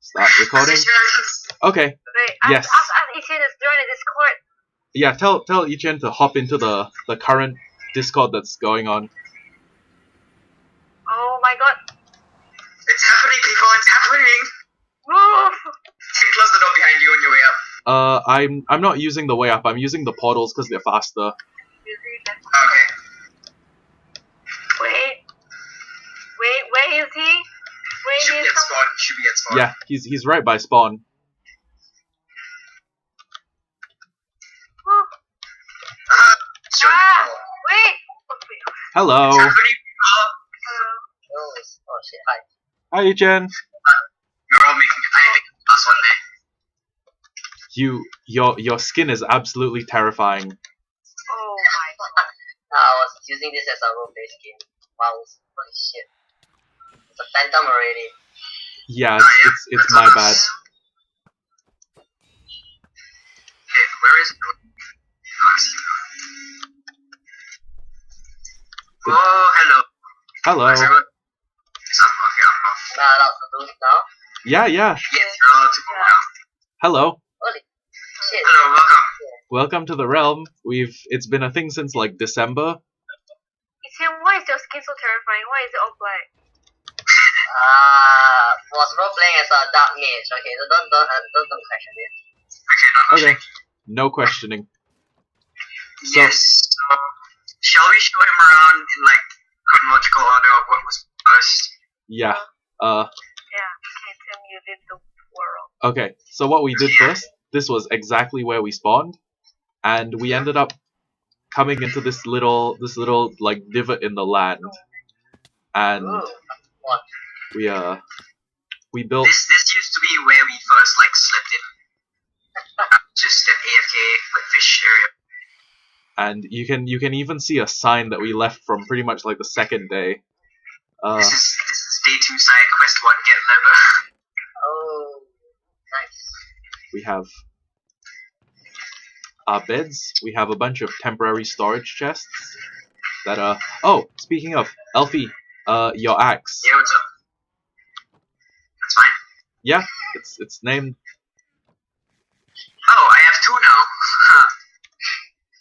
Start recording. Okay. Wait, Yes. ask Ichian to join the Discord. Yeah, tell Ichian to hop into the current Discord that's going on. Oh my god. It's happening, people. It's happening. Move! Close the door behind you on your way up. I'm not using the way up. I'm using the portals because they're faster. Okay. Wait, where is he? Where Should is be at spawn. Should be at spawn. Yeah, he's right by spawn. Oh. Sure. Wait! Hello. It's happening, people. Oh shit. Hi. Hi, Ichian. We're all making a last one day. Your skin is absolutely terrifying. Oh my god. I was using this as a roleplay skin. Wow, holy shit. It's a phantom already. Yeah, it's my bad. Okay, where is it? Oh, hello. Hello. Is that okay, I'm off. Am I allowed to do it now? Yeah. Yes, you're allowed to go now. Hello. Holy shit. Hello, welcome. Welcome to the realm. It's been a thing since like December. Ichian, why is your skin so terrifying? Why is it all black? Was roleplaying as a dark mage. Okay, so don't question it. Okay, Okay. No questioning. So, Yes. So, shall we show him around in like chronological order of what was first? yeah. Yeah, okay, Tim, you did the world. Okay. So what we did first, this was exactly where we spawned, and we ended up coming into this little like divot in the land, and Ooh, what? we built. This used to be where we first like slept in. Just an AFK like fish area. And you can even see a sign that we left from pretty much like the second day. This is day 2 side quest 1 get leather. Oh, nice. We have our beds. We have a bunch of temporary storage chests that are. Oh, speaking of, Elfie, your axe. Yeah, what's up? That's fine. Yeah, it's named. Oh, I have 2 now.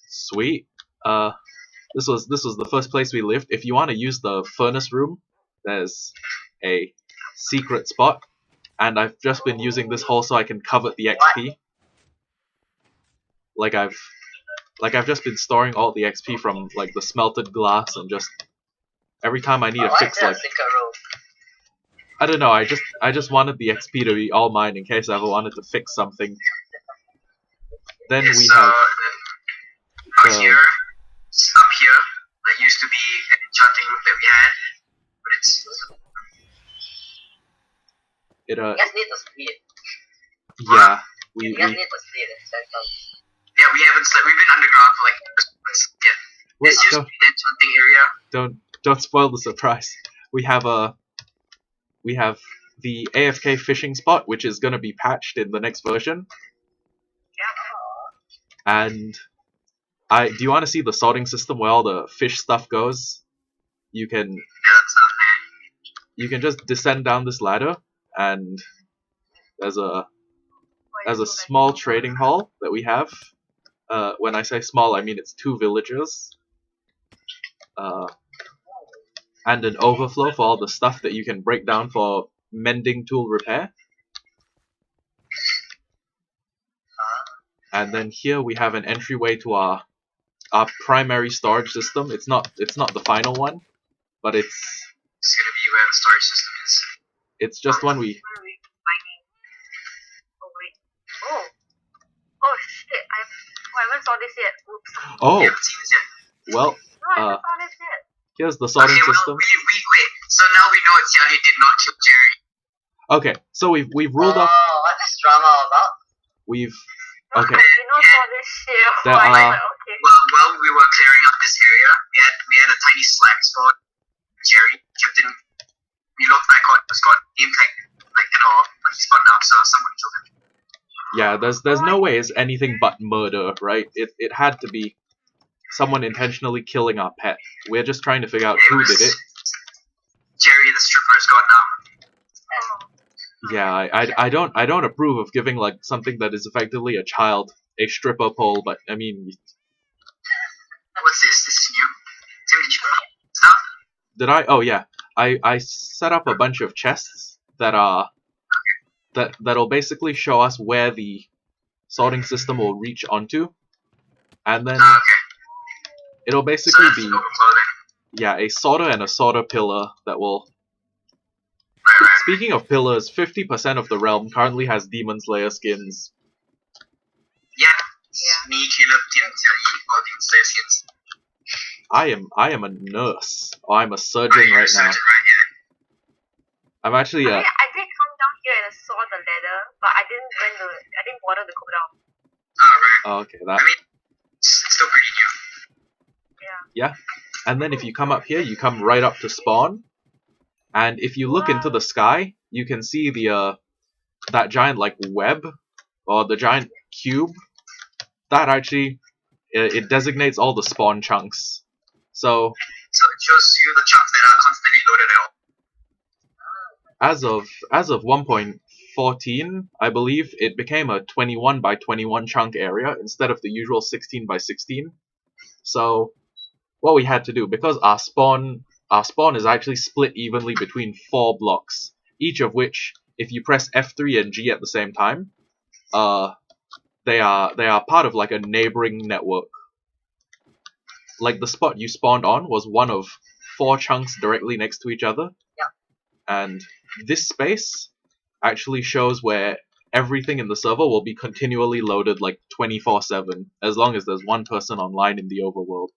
Sweet. This was the first place we lived. If you want to use the furnace room, there's a secret spot, and I've just been using this hole so I can covet the XP. Like I've just been storing all the XP from like the smelted glass, and just every time I need to fix like I don't know, I just wanted the XP to be all mine in case I ever wanted to fix something. Then Yes, we have out here, up here, that used to be an enchanting room that we had, but it's You guys need to sleep. yeah, You guys need to sleep. yeah, we haven't slept. We've been underground for like months. Yeah, wait, this used to be the enchanting area. don't spoil the surprise. We have the AFK fishing spot, which is gonna be patched in the next version. And do you want to see the sorting system where all the fish stuff goes? You can just descend down this ladder, and there's a small trading hall that we have. When I say small, I mean it's 2 villagers. And an overflow for all the stuff that you can break down for mending tool repair. And then here we have an entryway to our primary storage system. It's not the final one, but it's gonna be where the storage system is. It's just one we. Where are we mining? Oh wait. Oh shit! I haven't saw this yet. Oops. Oh, We haven't seen this yet. well, No, I haven't saw this yet. here's the sorting Okay, well, system. wait. So now we know Xiaoli did not kill Jerry. Okay, so we've ruled off. What's this drama about? We've No, okay. I did not saw this shit. There I was are- like, okay. Well, while we were clearing up this area, we had a tiny slag spot. Jerry kept in. We looked back on it was gone. Name tag, like but he's gone now. So someone killed him. Yeah, there's no way it's anything but murder, right? It had to be someone intentionally killing our pet. We're just trying to figure out who did it. Jerry, the stripper, is gone now. Yeah, I don't approve of giving like something that is effectively a child a stripper pole, but I mean, What's this? This is new. Tim, did you stuff? did I? Oh yeah, I set up a bunch of chests that are that'll basically show us where the sorting system will reach onto, and then Okay. it'll So basically that's be the overflow then. a sorter and a sorter pillar that will. Right. Speaking of pillars, 50% of the realm currently has Demon Slayer skins. Yeah. Me, Caleb, Tim, all Demon Slayer skins. I am a nurse. Or I'm a surgeon You're a right now. surgeon, right? Yeah. I'm actually I mean, I did come down here and saw the ladder, but I didn't bother to go down. Oh, right. oh, okay, that I mean, it's still pretty new. Yeah. and then if you come up here, you come right up to spawn. And if you look into the sky, you can see the that giant like web or the giant cube. That actually it designates all the spawn chunks. So So it shows you the chunks that are constantly loaded out. as of 1.14, I believe it became a 21 by 21 chunk area instead of the usual 16 by 16. So what we had to do, because our spawn is actually split evenly between 4 blocks, each of which, if you press F3 and G at the same time, they are part of like a neighboring network. Like the spot you spawned on was one of 4 chunks directly next to each other. Yeah. And this space actually shows where everything in the server will be continually loaded like 24/7, as long as there's one person online in the overworld.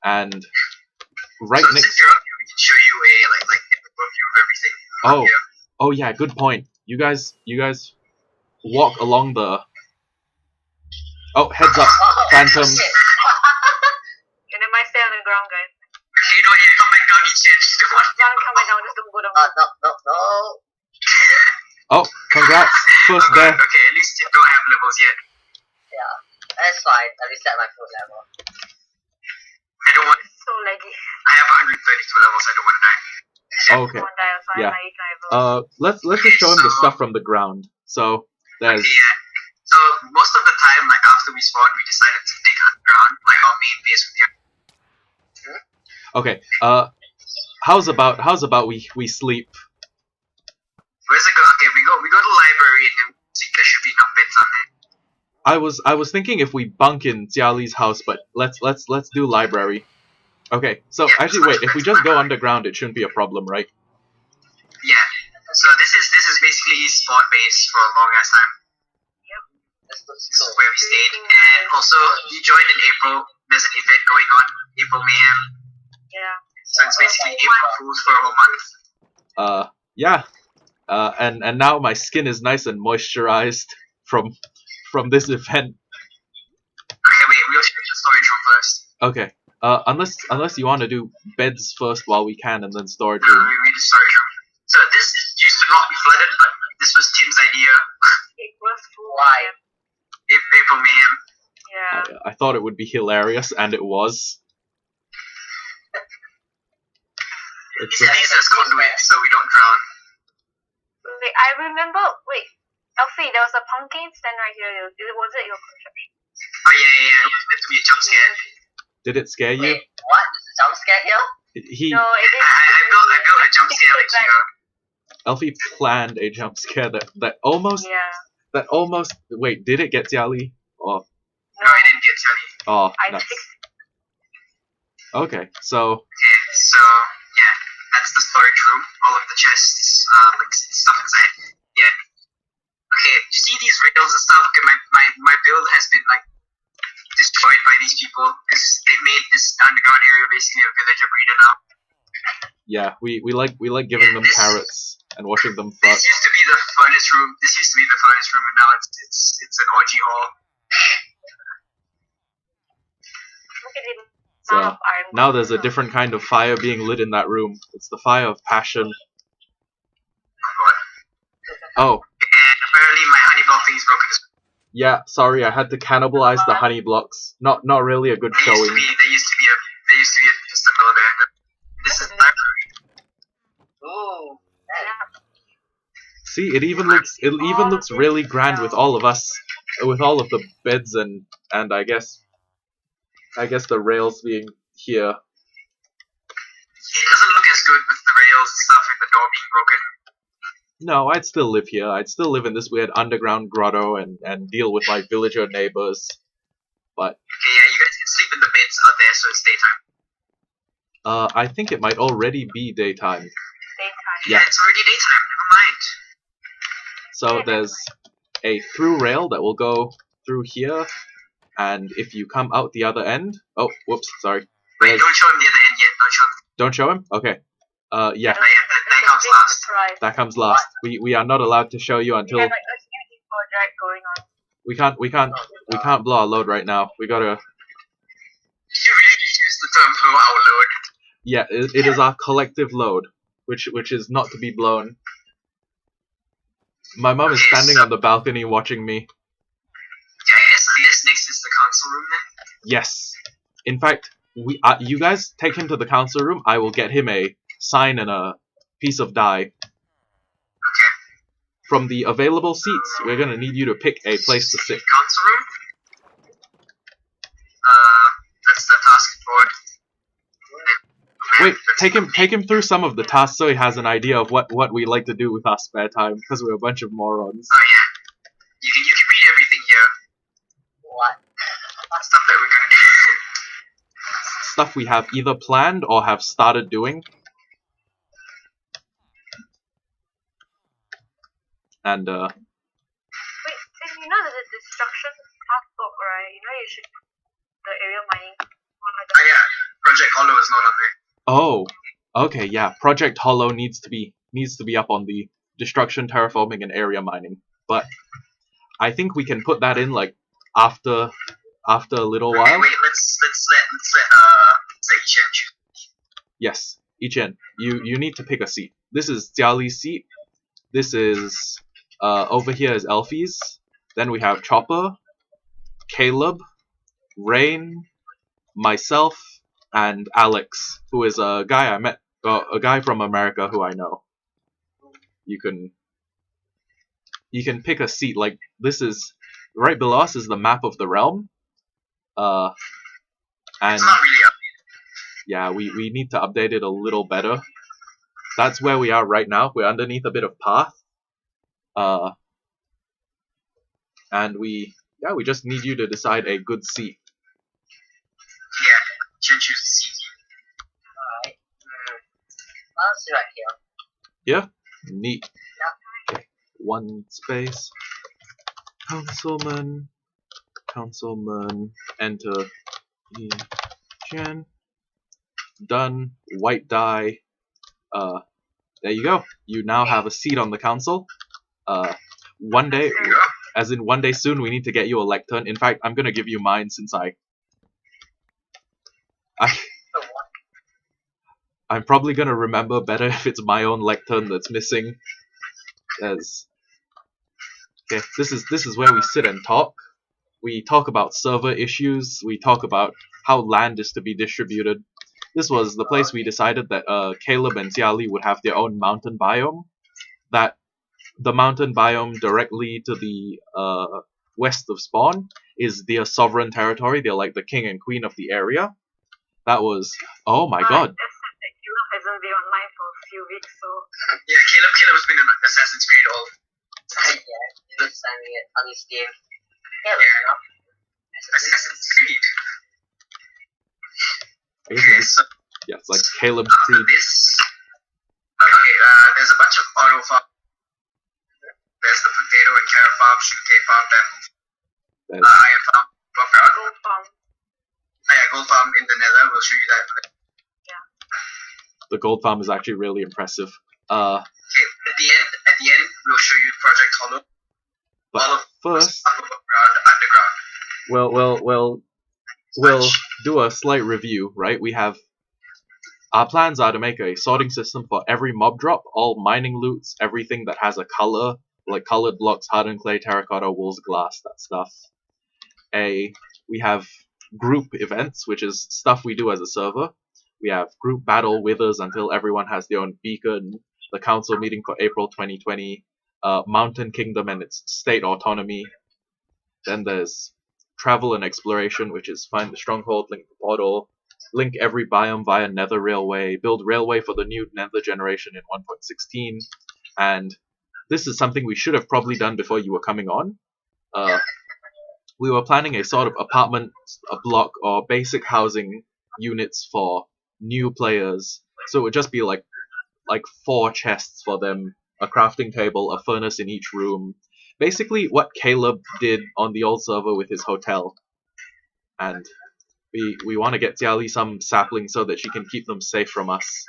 And right So next. since you're up here, we can show you a like an overview of everything. Oh, Yeah. oh yeah, good point. You guys walk along the. Oh, heads up, Phantom. Shit. And then might stay on the ground, guys. Okay, you know what? Yeah, come back down. You change the one. Don't come back down, just don't go down. No. Oh, congrats, first Oh, God. death. Okay, at least you don't have levels yet. Yeah, that's fine. I reset my food level. I don't want. It's so laggy. I have 132 levels. I don't want to die. Okay. Don't die, so Yeah. I'm like driver. Let's just show him the stuff from the ground. So there's. Okay, yeah. So most of the time, like after we spawned, we decided to dig underground, like our main base with the. Okay. How's about we sleep? Where's it go? Okay, we go to the library and then see there should be enough beds on there. I was thinking if we bunk in Jiali's house, but let's do library. Okay. So Yeah, actually, wait. If we just go underground, it shouldn't be a problem, right? Yeah. So this is basically his spawn base for a long ass time. This looks This is cool. where we stayed. And also, he joined in April. There's an event going on, April Mayhem. Yeah. So it's basically April Fools for a whole month. Yeah. And now my skin is nice and moisturized from this event. Okay, wait, we'll check the storage room first. Okay. Unless you want to do beds first while we can, and then storage No, room. we read the storage room. So this used to not be flooded, but this was Tim's idea. It was full. Why? April Mayhem. Yeah. I thought it would be hilarious, and it was. He It's said a- these as conduits so we don't drown. Wait, I remember. Wait, Elfie, there was a pumpkin stand right here. Was it your construction? Oh yeah. It was meant to be a jump scare. Did it scare you? Wait, what? This is a jump scare here? He No, it is. I built a jump scare like here. Elfie planned a jump scare that almost Yeah. wait, did it get Jiali? Oh, No, I didn't get Jelly. oh, I nuts. fixed. Okay, so Okay, so yeah, that's the storage room. All of the chests, like stuff inside. Yeah. Okay, you see these rails and stuff? Okay, my build has been like destroyed by these people because they made this underground area basically a village arena now. yeah, we like giving them This- carrots and watching them This fuck. used to be the furnace room. This used to be the furnace room, and now it's an orgy hall. Look at it. So Of iron. now there's a different kind of fire being lit in that room. It's the fire of passion. Oh, And apparently my honey block thing is broken as well. yeah, sorry, I had to cannibalize the honey blocks. Not really a good There used to showing. be a just a door there. This is the library. Ooh. Yeah. See, it even looks really grand with all of us, with all of the beds and I guess the rails being here. It doesn't look as good with the rails and stuff and the door being broken. No, I'd still live here. I'd still live in this weird underground grotto and deal with my villager neighbors. But Okay, yeah, you guys can sleep in the beds out there, so it's daytime. I think it might already be daytime. Daytime. Yeah. It's already daytime. Never mind. So there's a through rail that will go through here, and if you come out the other end, oh, whoops, sorry. Wait, There's- don't show him the other end yet. Don't show him? Okay. Yeah, That comes last. Surprise. that comes last. We are not allowed to show you We until have like a huge project going on. we can't blow our load right now. We gotta. You really just used the term blow our load. Yeah, it is our collective load, which is not to be blown. My mom is Okay, standing so- on the balcony watching me. Yeah, I guess next is the council room then. Yes. In fact, you guys take him to the council room. I will get him a sign and a piece of dye. Okay. From the available seats, we're gonna need you to pick a place to sit. Council room. That's the task board. Wait, take him through some of the tasks so he has an idea of what we like to do with our spare time, because we're a bunch of morons. Oh yeah. You can read everything here. What? Stuff that we're gonna do. Stuff we have either planned or have started doing. And Wait, Tim, you know there's a destruction task book, right? You know you should put the area mining on like Oh yeah. Project Hollow is not on there. oh, okay, yeah. Project Hollow needs to be up on the destruction, terraforming, and area mining. But I think we can put that in like after a little Okay, while. wait, let's let Ishan choose. Yes, Ichen, you need to pick a seat. This is Jiali's seat. This is over here is Elfie's. Then we have Chopper, Caleb, Rain, myself, and Alex, who is a guy I met, a guy from America who I know. You can pick a seat. Like this is right below us is the map of the realm. And It's not really up. yeah, we need to update it a little better. That's where we are right now. We're underneath a bit of path. And we just need you to decide a good seat. Yeah. Ishan choose the seat. Alright. I'll sit right here. Yeah? Neat. Okay. One space. Councilman. Enter. Chen. Done. White die. There you go. You now have a seat on the council. One day, There you go. as in one day soon, we need to get you a lectern. In fact, I'm gonna give you mine since I'm probably gonna remember better if it's my own lectern that's missing. Okay, this is where we sit and talk. We talk about server issues. We talk about how land is to be distributed. This was the place we decided that Caleb and Jiali would have their own mountain biome. That the mountain biome directly to the west of spawn is their sovereign territory. They're like the king and queen of the area. That was, oh my god. Except that Caleb hasn't been online for a few weeks, so Yeah, Caleb's been in Assassin's Creed all. Yeah, you're signing it on his game. Yeah, Yeah. Assassin's Creed. I guess Okay, it's, so yeah, it's like Caleb's after Creed. this, okay, there's a bunch of auto farm. There's the potato and carrot farm, sugarcane farm, bamboo, There's, iron farm, above ground. gold farm. Oh yeah, gold farm in the nether. We'll show you that. the gold farm is actually really impressive. Okay, at the end, we'll show you Project Hollow. But All of first, above ground, underground. we'll do a slight review, right? We have our plans are to make a sorting system for every mob drop, all mining loots, everything that has a color, like colored blocks, hardened clay, terracotta, wool's glass, that stuff. We have group events, which is stuff we do as a server. We have group battle withers until everyone has their own beacon. The council meeting for April 2020. Mountain Kingdom and its state autonomy. Then there's Travel and Exploration, which is find the stronghold, link the portal, link every biome via Nether Railway, build railway for the new Nether generation in 1.16, and this is something we should have probably done before you were coming on. We were planning a sort of apartment block or basic housing units for new players, so it would just be like 4 chests for them, a crafting table, a furnace in each room. Basically what Caleb did on the old server with his hotel. And we want to get Xiaoli some saplings so that she can keep them safe from us.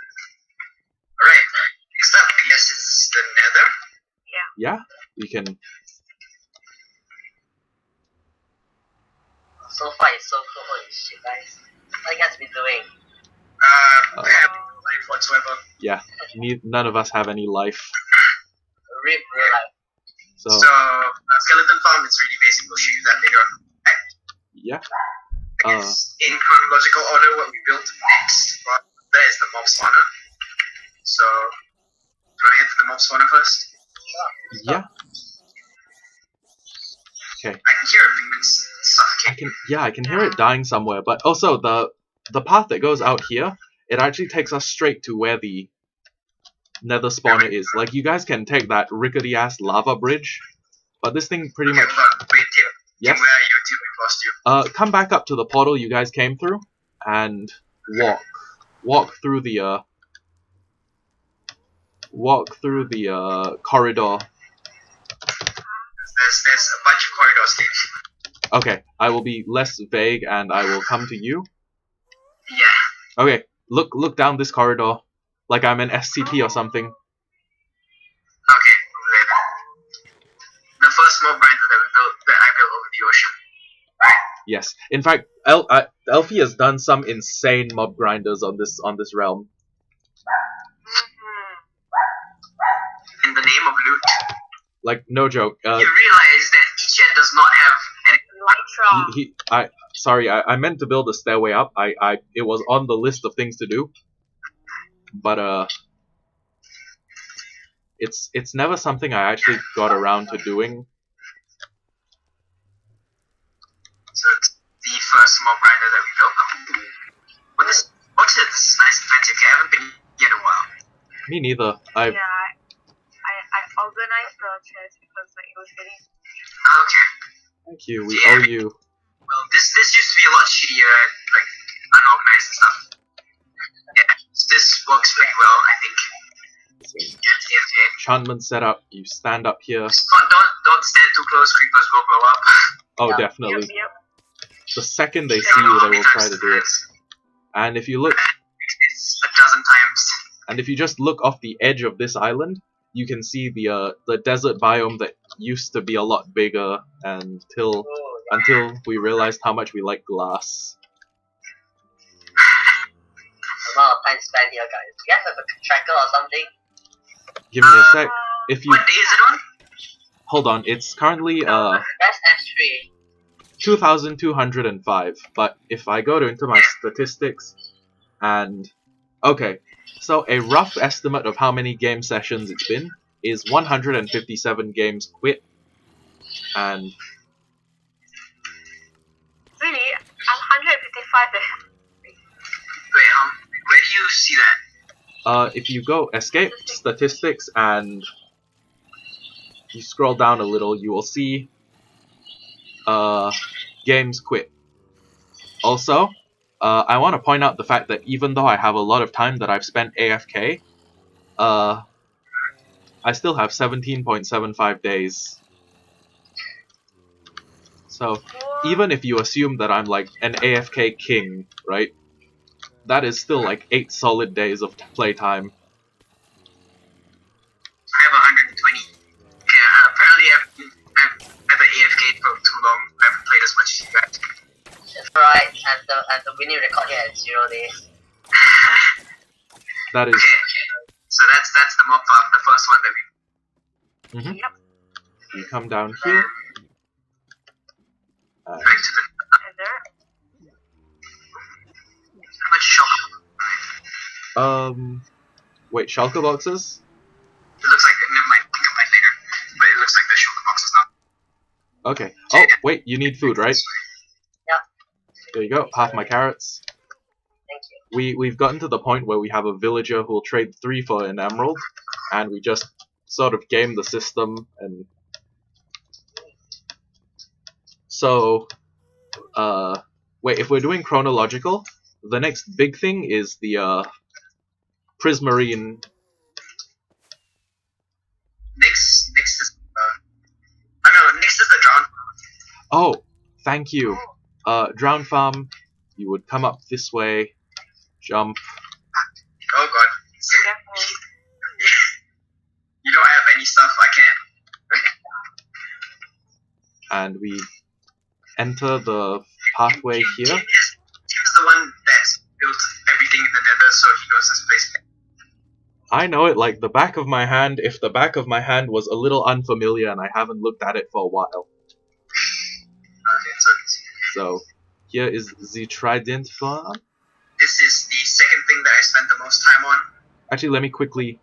Alright, next up, I guess it's the Nether. Yeah, we can. So far it's so cool, holy shit guys. What you guys been doing? Have no life whatsoever. Yeah, none of us have any life. Rip real life. So Skeleton Farm is really basic, we'll show you that later on. yeah. I guess in chronological order, what we built next, well, that is the mob spawner. So, do I head to the mob spawner first? Yeah. Okay. I can hear it being suffocating. I can hear it dying somewhere, but also the path that goes out here, it actually takes us straight to where the Nether spawner is. Like, you guys can take that rickety ass lava bridge, but this thing pretty much. Wait, Tim. Yes. Tim, where are you? Tim, we've lost you. Come back up to the portal you guys came through, and walk through the corridor. There's a bunch of corridors, Tim. Okay, I will be less vague and I will come to you. Yeah. Okay, look down this corridor, like I'm an SCP or something. Okay, over there. The first mob grinder that I built over the ocean. Yes, in fact, Elfie has done some insane mob grinders on this realm. In the name of loot. Like, no joke. You realize that each end does not have any. Elytra. I meant to build a stairway up. It was on the list of things to do, but it's never something I actually got around to doing. So it's the first mob grinder that we built. What's it? This is nice and fancy. Okay, I haven't been here in a while. Me neither. Yeah, I organized the chest because like it was getting. Okay. Thank you. We Yeah. owe you. Well, this used to be a lot shittier and like unorganized and stuff. Yeah, this works pretty well, I think. Yeah, AFK. Enchantment setup. You stand up here. Don't stand too close. Creepers will blow up. Oh, Yeah. definitely. Yep. The second they I see don't know you, how they many will try times to do it. And if you look, It's a dozen times. and if you just look off the edge of this island, you can see the desert biome that used to be a lot bigger until we realized how much we like glass. Amount of time spent here guys. You guys have a tracker or something? Give me a sec. If you What day is it on? hold on, it's currently That's S3. 2,205. But if I go into my statistics, and okay, so a rough estimate of how many game sessions it's been is 157 games quit, and Really, I'm 155 there. Wait, where do you see that? if you go escape statistics and you scroll down a little, you will see games quit. Also, I want to point out the fact that even though I have a lot of time that I've spent AFK, I still have 17.75 days. So even if you assume that I'm like an AFK king, right? That is still like 8 solid days of playtime. I have 120. Okay, apparently I've been AFK for too long. I haven't played as much as you guys. That's alright, and the winning record here at 0 days. That is. Okay, so that's the mob farm, the first one that we. Mhm. Yep. You come down here. Back to the. And there. How much shop? Wait, shulker boxes? It looks like never mind. Think of that later. Okay. Oh, wait, you need food, right? Yeah. There you go, half my carrots. Thank you. We've gotten to the point where we have a villager who'll trade 3 for an emerald, and we just sort of game the system, and so, wait, if we're doing chronological, the next big thing is the, prismarine. Next is I don't know, next is the drown. Oh, thank you. Drown farm, you would come up this way, jump, Oh god. Be careful. You don't have any stuff, I can't. and we enter the pathway here. Tim's the one that's built everything in the nether, so he knows this place. I know it like the back of my hand, if the back of my hand was a little unfamiliar and I haven't looked at it for a while. Okay, So, here is the trident farm. this is the second thing that I spent the most time on. Actually, let me quickly